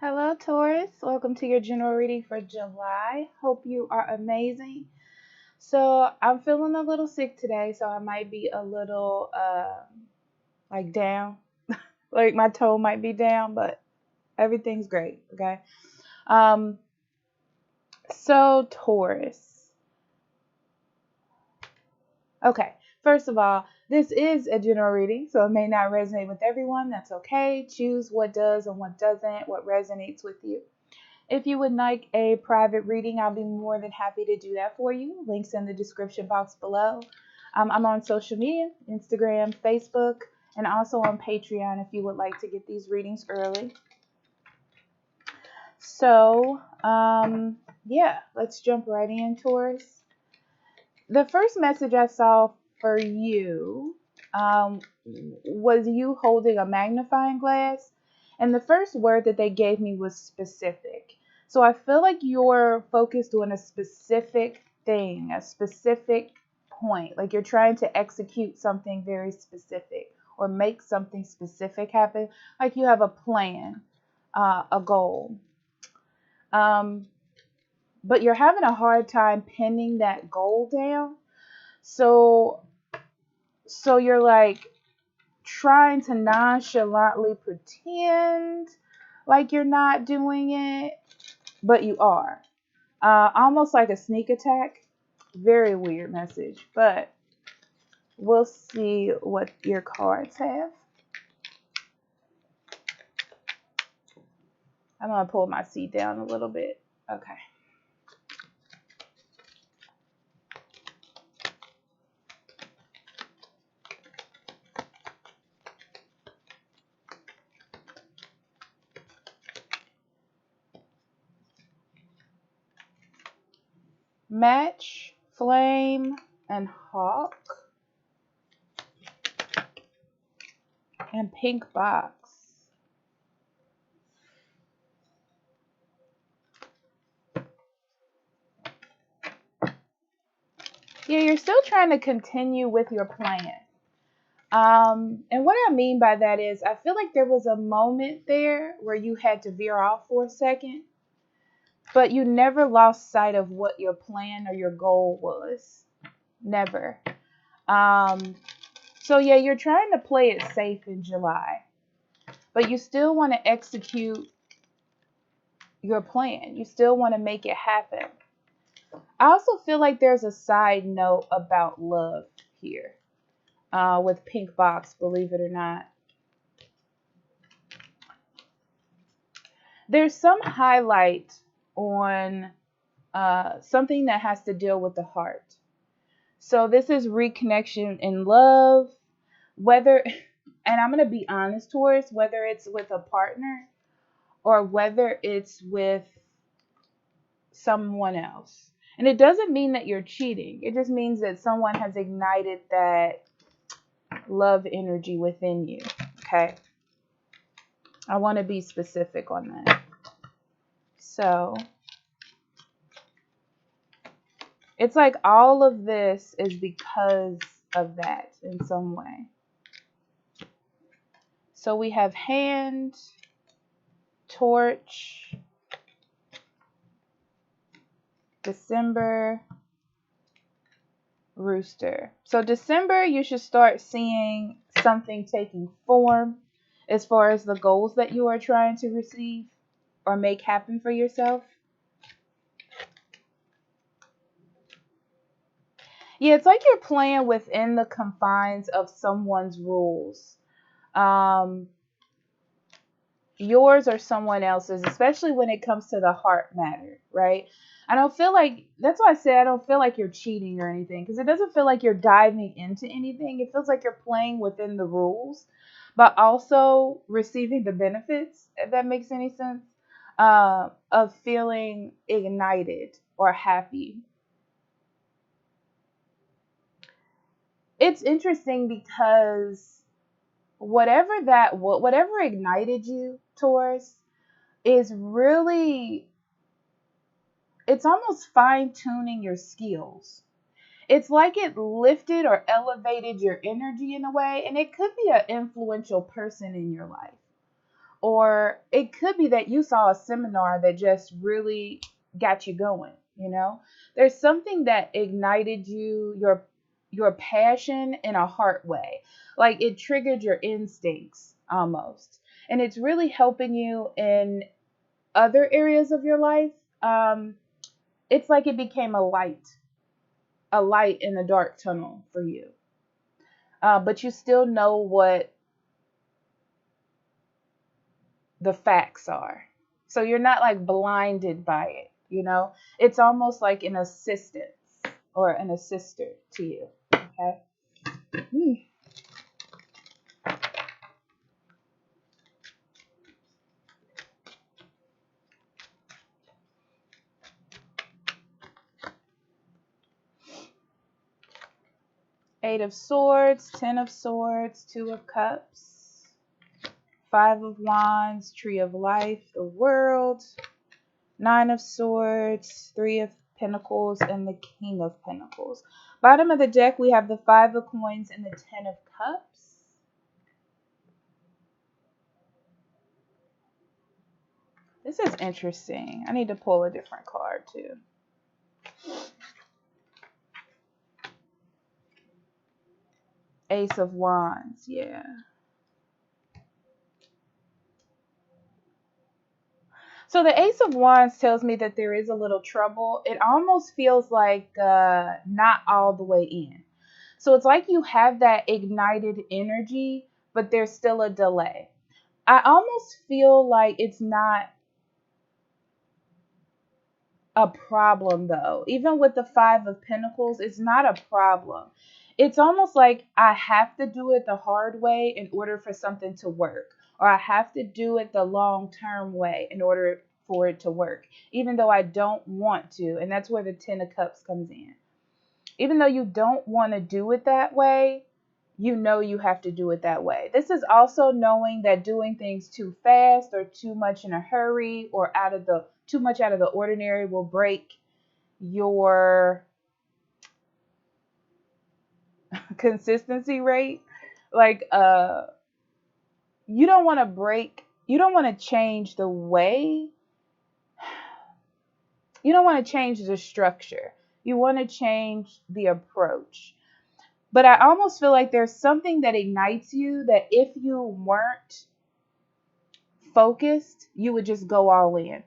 Hello, Taurus. Welcome to your general reading for July. Hope you are amazing. So, I'm feeling a little sick today, so I might be a little like down. Like my tone might be down, but everything's great, okay? Um so Taurus. Okay. First of all, this is a general reading, so it may not resonate with everyone. That's okay. Choose what does and what doesn't, what resonates with you. If you would like a private reading, I'll be more than happy to do that for you. Links in the description box below. I'm on social media, Instagram, Facebook, and also on Patreon if you would like to get these readings early. So, yeah, let's jump right in, Taurus. The first message I saw for you was you holding a magnifying glass. And the first word that they gave me was specific. So I feel like you're focused on a specific thing, a specific point. Like you're trying to execute something very specific or make something specific happen. Like you have a plan, a goal. Um, but you're having a hard time pinning that goal down. So you're like trying to nonchalantly pretend like you're not doing it, but you are. Almost like a sneak attack. Very weird message, but we'll see what your cards have. I'm going to pull my seat down a little bit. Okay. Match, flame, and hawk. And pink box. Yeah, you're still trying to continue with your plan. And what I mean by that is, I feel like there was a moment there where you had to veer off for a second, but you never lost sight of what your plan or your goal was. Never. So yeah, you're trying to play it safe in July, but you still want to execute your plan. You still want to make it happen. I also feel like there's a side note about love here. With pink box, believe it or not. There's some highlight on something that has to deal with the heart. So this is reconnection in love, whether, and I'm going to be honest, Taurus, whether it's with a partner or whether it's with someone else. And it doesn't mean that you're cheating. It just means that someone has ignited that love energy within you. Okay. I want to be specific on that. So it's like all of this is because of that in some way. So we have hand, torch, December, rooster. So December, you should start seeing something taking form as far as the goals that you are trying to receive or make happen for yourself. Yeah, it's like you're playing within the confines of someone's rules. Um, Yours or someone else's, especially when it comes to the heart matter, right? I don't feel like, that's why I say I don't feel like you're cheating or anything, because it doesn't feel like you're diving into anything. It feels like you're playing within the rules, but also receiving the benefits, if that makes any sense, of feeling ignited or happy. It's interesting because whatever ignited you, Taurus, is really, it's almost fine tuning your skills. It's like it lifted or elevated your energy in a way, and it could be an influential person in your life. Or it could be that you saw a seminar that just really got you going, There's something that ignited your passion in a heart way. Like it triggered your instincts almost. And it's really helping you in other areas of your life. It's like it became a light in the dark tunnel for you. But you still know what the facts are. So you're not like blinded by it. It's almost like an assistance or an assister to you. Okay. Hmm. Eight of Swords, Ten of Swords, Two of Cups, Five of Wands, Tree of Life, the World, Nine of Swords, Three of Pentacles, and the King of Pentacles. Bottom of the deck, we have the Five of Coins and the Ten of Cups. This is interesting. I need to pull a different card too. Ace of Wands, yeah. So the Ace of Wands tells me that there is a little trouble. It almost feels like not all the way in. So it's like you have that ignited energy, but there's still a delay. I almost feel like it's not a problem though. Even with the Five of Pentacles, it's not a problem. It's almost like I have to do it the hard way in order for something to work, or I have to do it the long-term way in order for it to work, even though I don't want to. And that's where the Ten of Cups comes in. Even though you don't want to do it that way, you know you have to do it that way. This is also knowing that doing things too fast or too much in a hurry or too much out of the ordinary will break your consistency rate. Like you don't want to change the way, you don't want to change the structure. You want to change the approach. But I almost feel like there's something that ignites you that if you weren't focused, you would just go all in,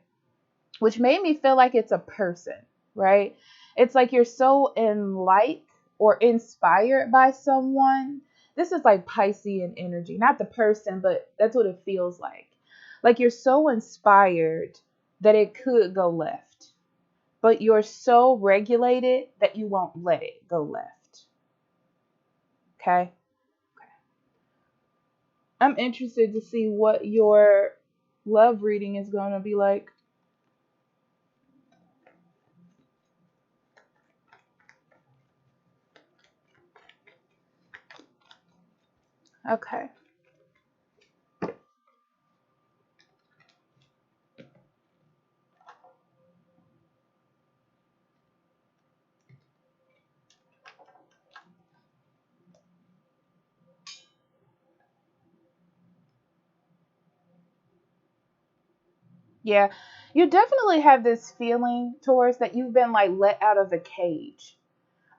which made me feel like it's a person, right? It's like you're so or inspired by someone. This is like Piscean energy, not the person, but that's what it feels like. Like you're so inspired that it could go left, but you're so regulated that you won't let it go left. Okay? I'm interested to see what your love reading is going to be like. Okay. Yeah, you definitely have this feeling, Taurus, that you've been like let out of a cage.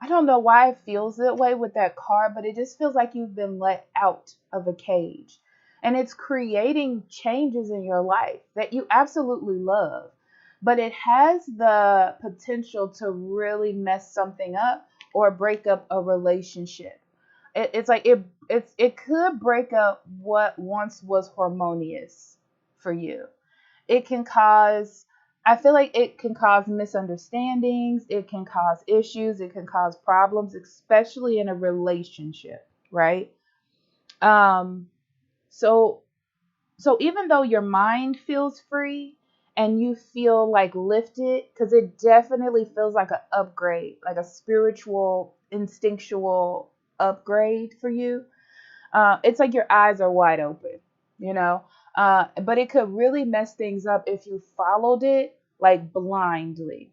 I don't know why it feels that way with that card, but it just feels like you've been let out of a cage. And it's creating changes in your life that you absolutely love. But it has the potential to really mess something up or break up a relationship. It's like it could break up what once was harmonious for you. It can cause, I feel like it can cause misunderstandings, it can cause issues, it can cause problems, especially in a relationship, right? um so so even though your mind feels free and you feel like lifted, because it definitely feels like an upgrade, like a spiritual instinctual upgrade for you. It's like your eyes are wide open, you know. But it could really mess things up if you followed it like blindly.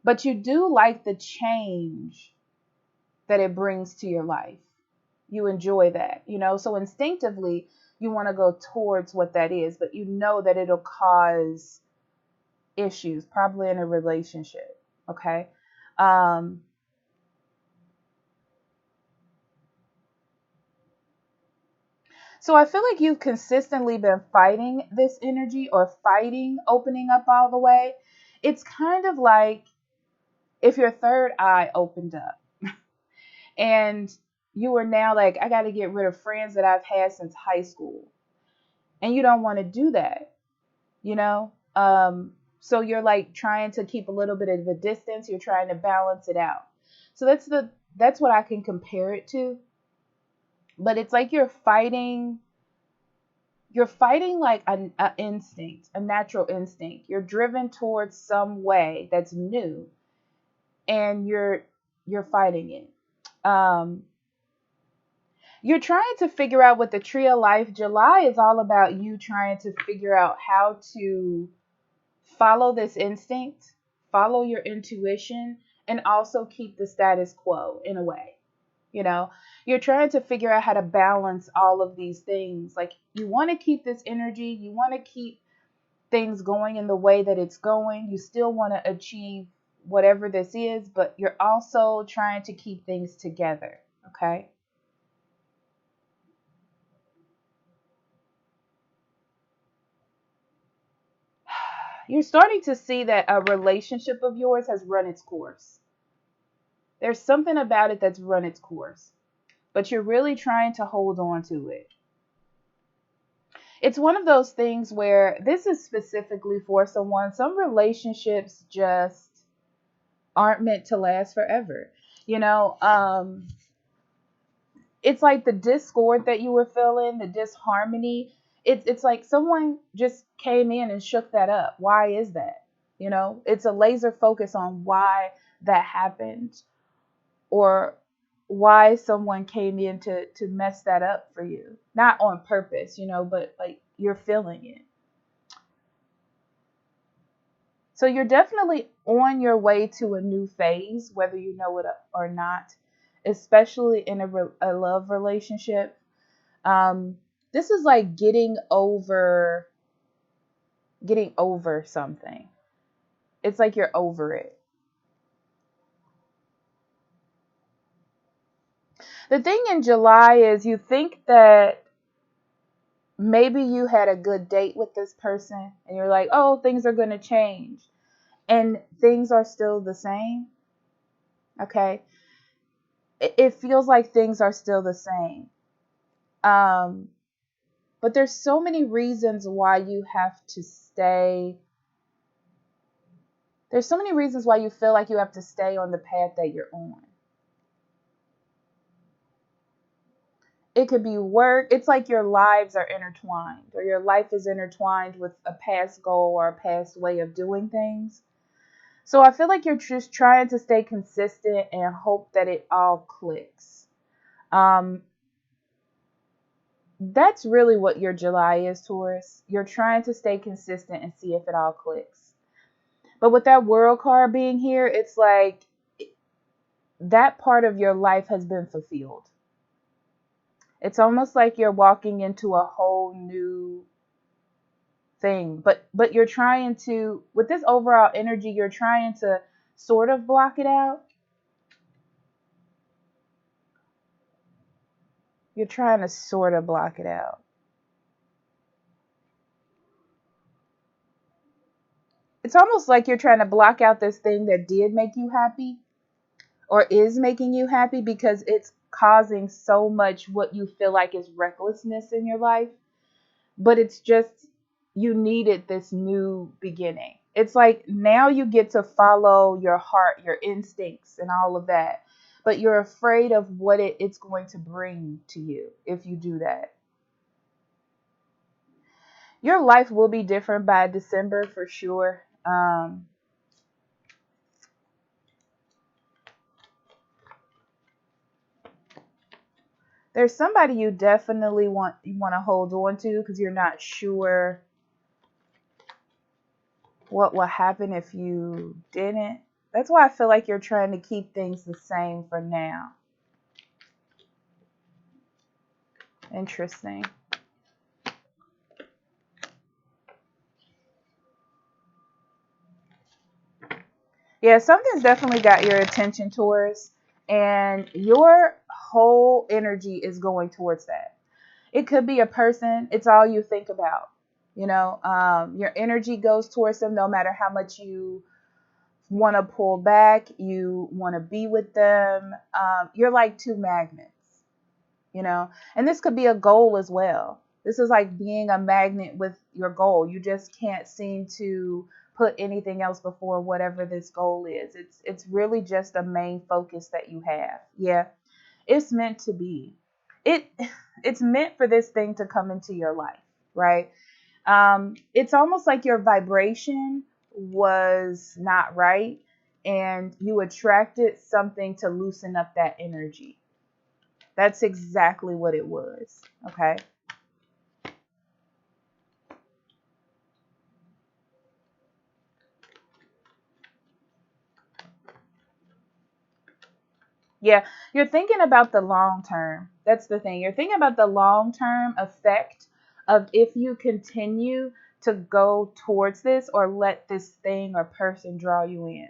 But you do like the change that it brings to your life. You enjoy that, you know. So instinctively, you want to go towards what that is, but you know that it'll cause issues, probably in a relationship. Okay. Um, so I feel like you've consistently been fighting this energy or fighting opening up all the way. It's kind of like if your third eye opened up and you are now like, I got to get rid of friends that I've had since high school. And you don't want to do that, you know? So you're like trying to keep a little bit of a distance. You're trying to balance it out. So that's what I can compare it to. But it's like you're fighting like a instinct, a natural instinct. You're driven towards some way that's new, and you're fighting it. Um, you're trying to figure out what the tree of life. July is all about you trying to figure out how to follow this instinct, follow your intuition, and also keep the status quo in a way. You know, you're trying to figure out how to balance all of these things. Like, you want to keep this energy, you want to keep things going in the way that it's going. You still want to achieve whatever this is, but you're also trying to keep things together. Okay. You're starting to see that a relationship of yours has run its course. There's something about it that's run its course, but you're really trying to hold on to it. It's one of those things where this is specifically for someone. Some relationships just aren't meant to last forever. You know, it's like the discord that you were feeling, the disharmony. It's like someone just came in and shook that up. Why is that? You know, it's a laser focus on why that happened, or why someone came in to mess that up for you. Not on purpose, you know, but like you're feeling it. So you're definitely on your way to a new phase, whether you know it or not, especially in a love relationship. Um, this is like getting over something. It's like you're over it. The thing in July is you think that maybe you had a good date with this person and you're like, oh, things are going to change. And things are still the same. Okay. It feels like things are still the same. Um, but there's so many reasons why you have to stay. There's so many reasons why you feel like you have to stay on the path that you're on. It could be work. It's like your lives are intertwined, or your life is intertwined with a past goal or a past way of doing things. So I feel like you're just trying to stay consistent and hope that it all clicks. Um, that's really what your July is, Taurus. You're trying to stay consistent and see if it all clicks. But with that world card being here, it's like that part of your life has been fulfilled. It's almost like you're walking into a whole new thing. But you're trying to, with this overall energy, you're trying to sort of block it out. You're trying to sort of block it out. It's almost like you're trying to block out this thing that did make you happy or is making you happy, because it's causing so much what you feel like is recklessness in your life. But it's just, you needed this new beginning. It's like now you get to follow your heart, your instincts, and all of that. But you're afraid of what it's going to bring to you if you do that. Your life will be different by December for sure. There's somebody you want to hold on to because you're not sure what will happen if you didn't. That's why I feel like you're trying to keep things the same for now. Interesting. Yeah, something's definitely got your attention, Taurus, and your whole energy is going towards that. It could be a person, it's all you think about. Your energy goes towards them no matter how much you want to pull back, you want to be with them. You're like two magnets, and this could be a goal as well. This is like being a magnet with your goal. You just can't seem to put anything else before whatever this goal is. It's really just a main focus that you have. Yeah, it's meant to be. It it's meant for this thing to come into your life, right? It's almost like your vibration was not right, and you attracted something to loosen up that energy. That's exactly what it was. Okay. Yeah, you're thinking about the long term. That's the thing. You're thinking about the long term effect of if you continue to go towards this or let this thing or person draw you in.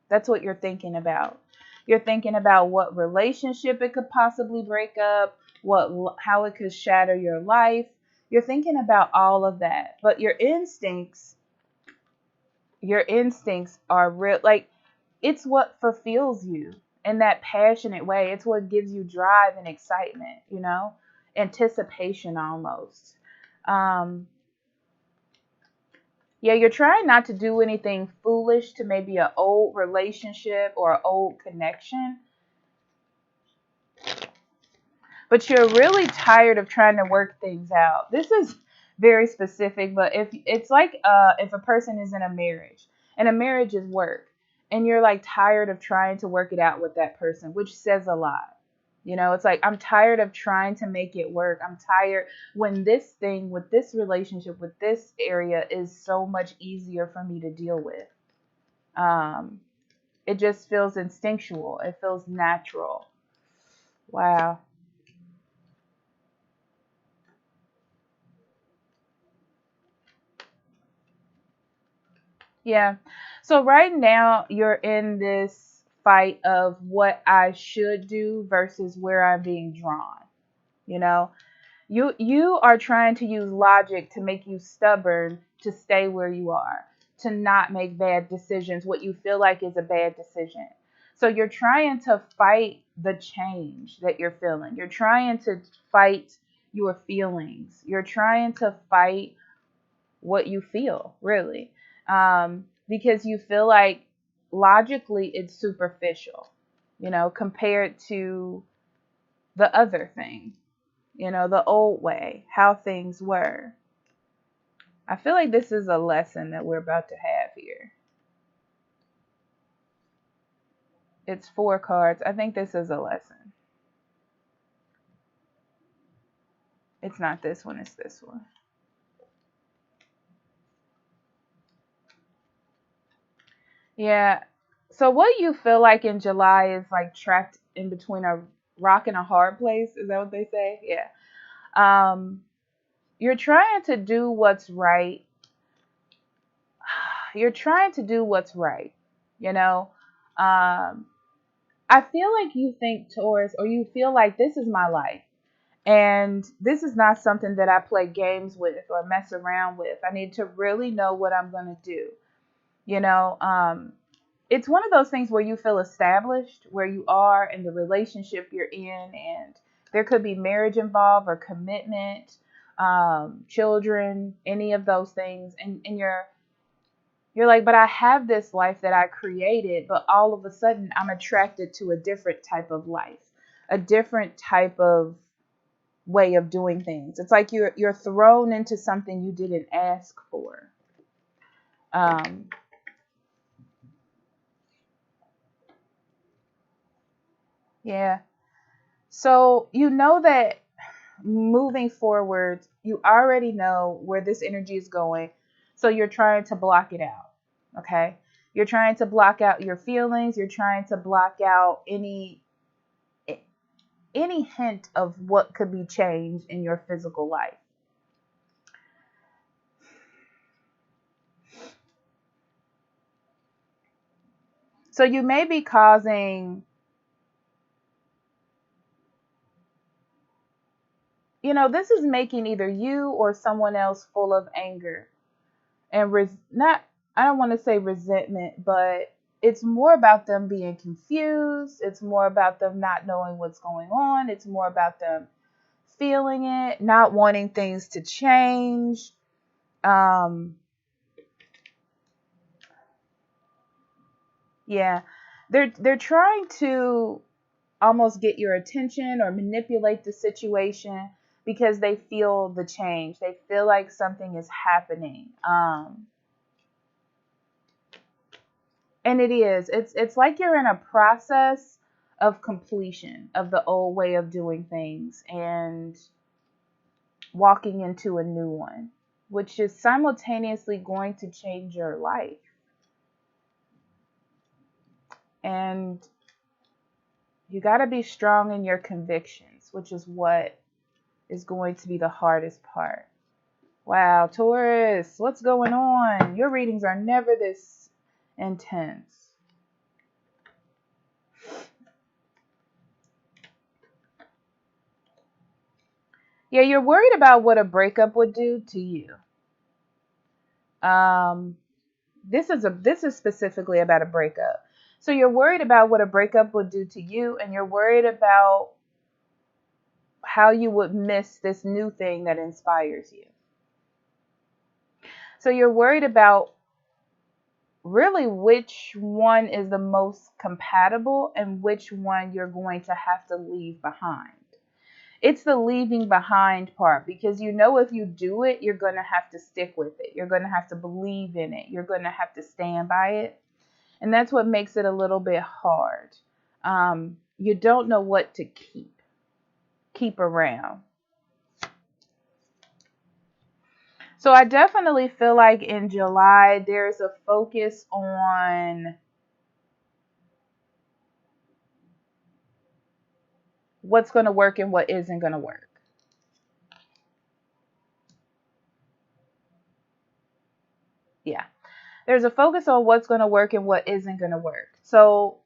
That's what you're thinking about. You're thinking about what relationship it could possibly break up, how it could shatter your life. You're thinking about all of that. But your instincts are real, like it's what fulfills you in that passionate way. It's what gives you drive and excitement, anticipation almost. Um, yeah, you're trying not to do anything foolish to maybe an old relationship or an old connection, but you're really tired of trying to work things out. This is very specific, but if it's like if a person is in a marriage and a marriage is work and you're like tired of trying to work it out with that person, which says a lot. It's like I'm tired of trying to make it work. I'm tired when this thing with this relationship with this area is so much easier for me to deal with. Um, it just feels instinctual. It feels natural. Wow. Yeah. So right now you're in this fight of what I should do versus where I'm being drawn. You know, you are trying to use logic to make you stubborn to stay where you are, to not make bad decisions, what you feel like is a bad decision. So you're trying to fight the change that you're feeling. You're trying to fight your feelings. You're trying to fight what you feel, really. Because you feel like logically it's superficial, compared to the other thing, the old way, how things were. I feel like this is a lesson that we're about to have here. It's 4 cards. I think this is a lesson. It's not this one, it's this one. Yeah. So what you feel like in July is like trapped in between a rock and a hard place. Is that what they say? Yeah. Um, you're trying to do what's right. You're trying to do what's right. You know, um, I feel like you think, Taurus, or you feel like this is my life. And this is not something that I play games with or mess around with. I need to really know what I'm going to do. You know, it's one of those things where you feel established where you are in the relationship you're in, and there could be marriage involved or commitment, children, any of those things. And you're like, but I have this life that I created, but all of a sudden I'm attracted to a different type of life, a different type of way of doing things. It's like you're thrown into something you didn't ask for. Um, yeah. So you know that moving forward, you already know where this energy is going. So you're trying to block it out. Okay. You're trying to block out your feelings. You're trying to block out any hint of what could be changed in your physical life. So you may be causing, this is making either you or someone else full of anger and not, I don't want to say resentment, but it's more about them being confused. It's more about them not knowing what's going on. It's more about them feeling it, not wanting things to change. Um, yeah, they're trying to almost get your attention or manipulate the situation because they feel the change. They feel like something is happening. And it is. It's like you're in a process of completion of the old way of doing things and walking into a new one, which is simultaneously going to change your life. And you got to be strong in your convictions, which is what is going to be the hardest part. Wow, Taurus, what's going on? Your readings are never this intense. Yeah, you're worried about what a breakup would do to you. Um, this is specifically about a breakup. So you're worried about what a breakup would do to you, and you're worried about how you would miss this new thing that inspires you. So you're worried about really which one is the most compatible and which one you're going to have to leave behind. It's the leaving behind part because if you do it, you're going to have to stick with it. You're going to have to believe in it. You're going to have to stand by it. And that's what makes it a little bit hard. You don't know what to keep around. So I definitely feel like in July, there's a focus on what's going to work and what isn't going to work. Yeah. There's a focus on what's going to work and what isn't going to work. So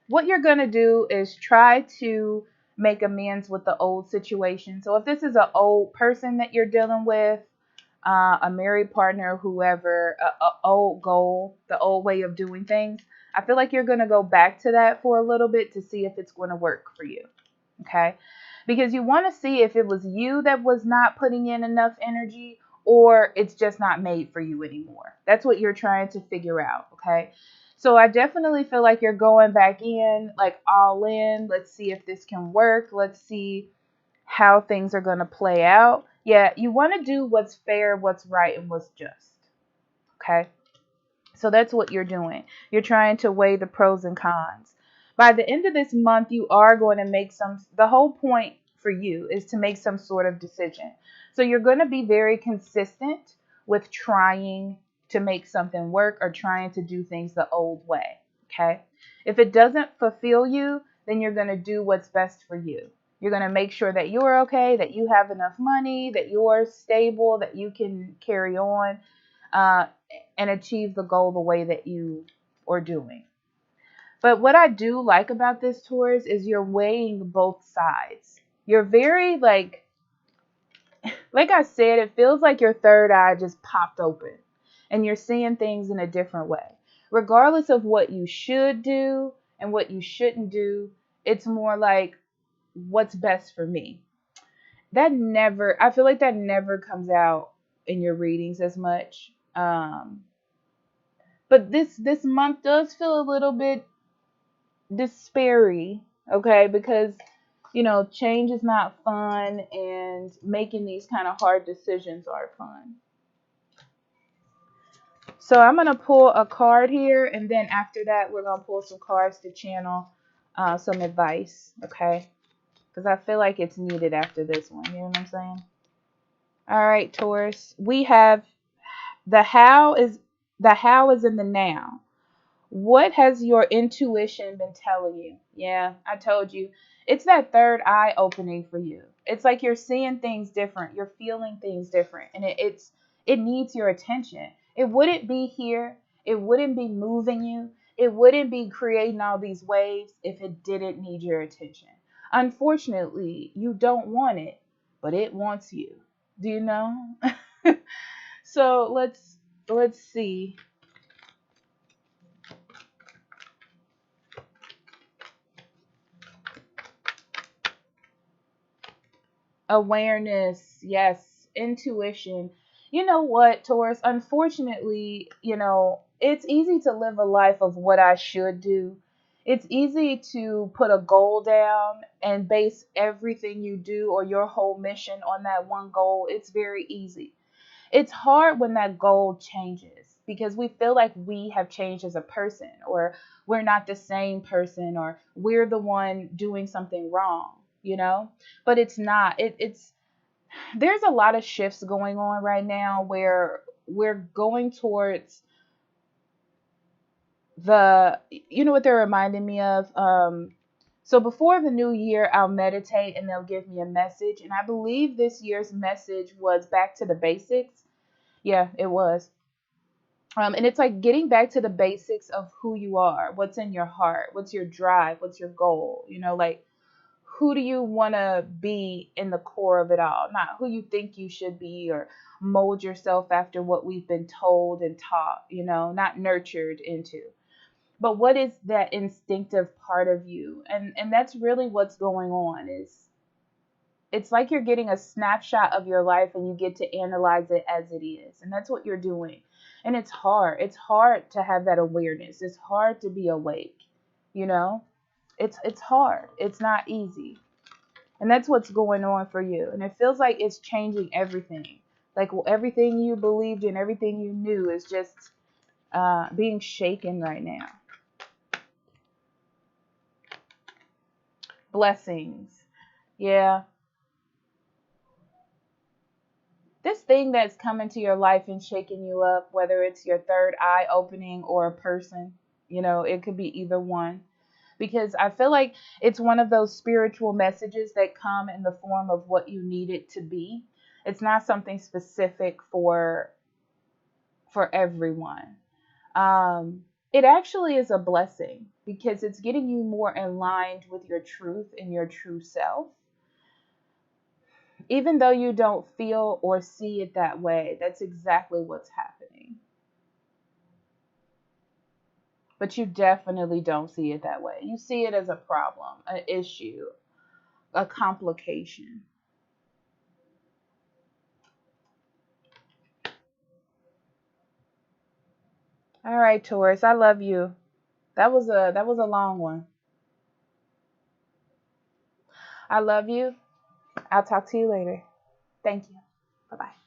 what you're going to do is try to make amends with the old situation. So if this is an old person that you're dealing with, a married partner, whoever, a old goal, the old way of doing things, I feel like you're going to go back to that for a little bit to see if it's going to work for you. Okay? Because you want to see if it was you that was not putting in enough energy or it's just not made for you anymore. That's what you're trying to figure out. Okay? So I definitely feel like you're going back in, like all in. Let's see if this can work. Let's see how things are going to play out. Yeah, you want to do what's fair, what's right, and what's just. Okay? So that's what you're doing. You're trying to weigh the pros and cons. By the end of this month, you are going to make the whole point for you is to make some sort of decision. So you're going to be very consistent with trying to make something work or trying to do things the old way. Okay? If it doesn't fulfill you, then you're going to do what's best for you. You're going to make sure that you're okay, that you have enough money, that you're stable, that you can carry on. And achieve the goal the way that you are doing. But what I do like about this Taurus is you're weighing both sides. You're very like I said, it feels like your third eye just popped open and you're seeing things in a different way. Regardless of what you should do and what you shouldn't do, it's more like what's best for me. I feel like that never comes out in your readings as much. But this month does feel a little bit despairy, okay? Because change is not fun, and making these kind of hard decisions are fun. So I'm gonna pull a card here, and then after that, we're gonna pull some cards to channel some advice, okay? Because I feel like it's needed after this one. You know what I'm saying? All right, Taurus. We have the how is in the now. What has your intuition been telling you? Yeah, I told you. It's that third eye opening for you. It's like you're seeing things different. You're feeling things different. And it needs your attention. It wouldn't be here. It wouldn't be moving you It wouldn't be creating all these waves if it didn't need your attention. Unfortunately, you don't want it, but it wants you. Do you know? So let's see. Awareness, yes, intuition. You know what, Taurus? Unfortunately, it's easy to live a life of what I should do. It's easy to put a goal down and base everything you do or your whole mission on that one goal. It's very easy. It's hard when that goal changes because we feel like we have changed as a person, or we're not the same person, or we're the one doing something wrong. But it's not. It's There's a lot of shifts going on right now where we're going towards what they're reminding me of. So before the new year, I'll meditate and they'll give me a message, and I believe this year's message was back to the basics. Yeah, it was. And it's like getting back to the basics of who you are, what's in your heart, what's your drive, what's your goal, like who do you want to be in the core of it all, not who you think you should be, or mold yourself after what we've been told and taught, not nurtured into. But what is that instinctive part of you? And that's really what's going on. Is It's like you're getting a snapshot of your life and you get to analyze it as it is. And that's what you're doing. And it's hard. It's hard to have that awareness. It's hard to be awake, you know? It's hard. It's not easy. And that's what's going on for you. And it feels like it's changing everything. Like everything you believed in, everything you knew is just being shaken right now. Blessings. Yeah. This thing that's coming to your life and shaking you up, whether it's your third eye opening or a person, it could be either one. Because I feel like it's one of those spiritual messages that come in the form of what you need it to be. It's not something specific for everyone. It actually is a blessing because it's getting you more aligned with your truth and your true self. Even though you don't feel or see it that way, that's exactly what's happening. But you definitely don't see it that way. You see it as a problem, an issue, a complication. All right, Taurus, I love you. That was a long one. I love you. I'll talk to you later. Thank you. Bye-bye.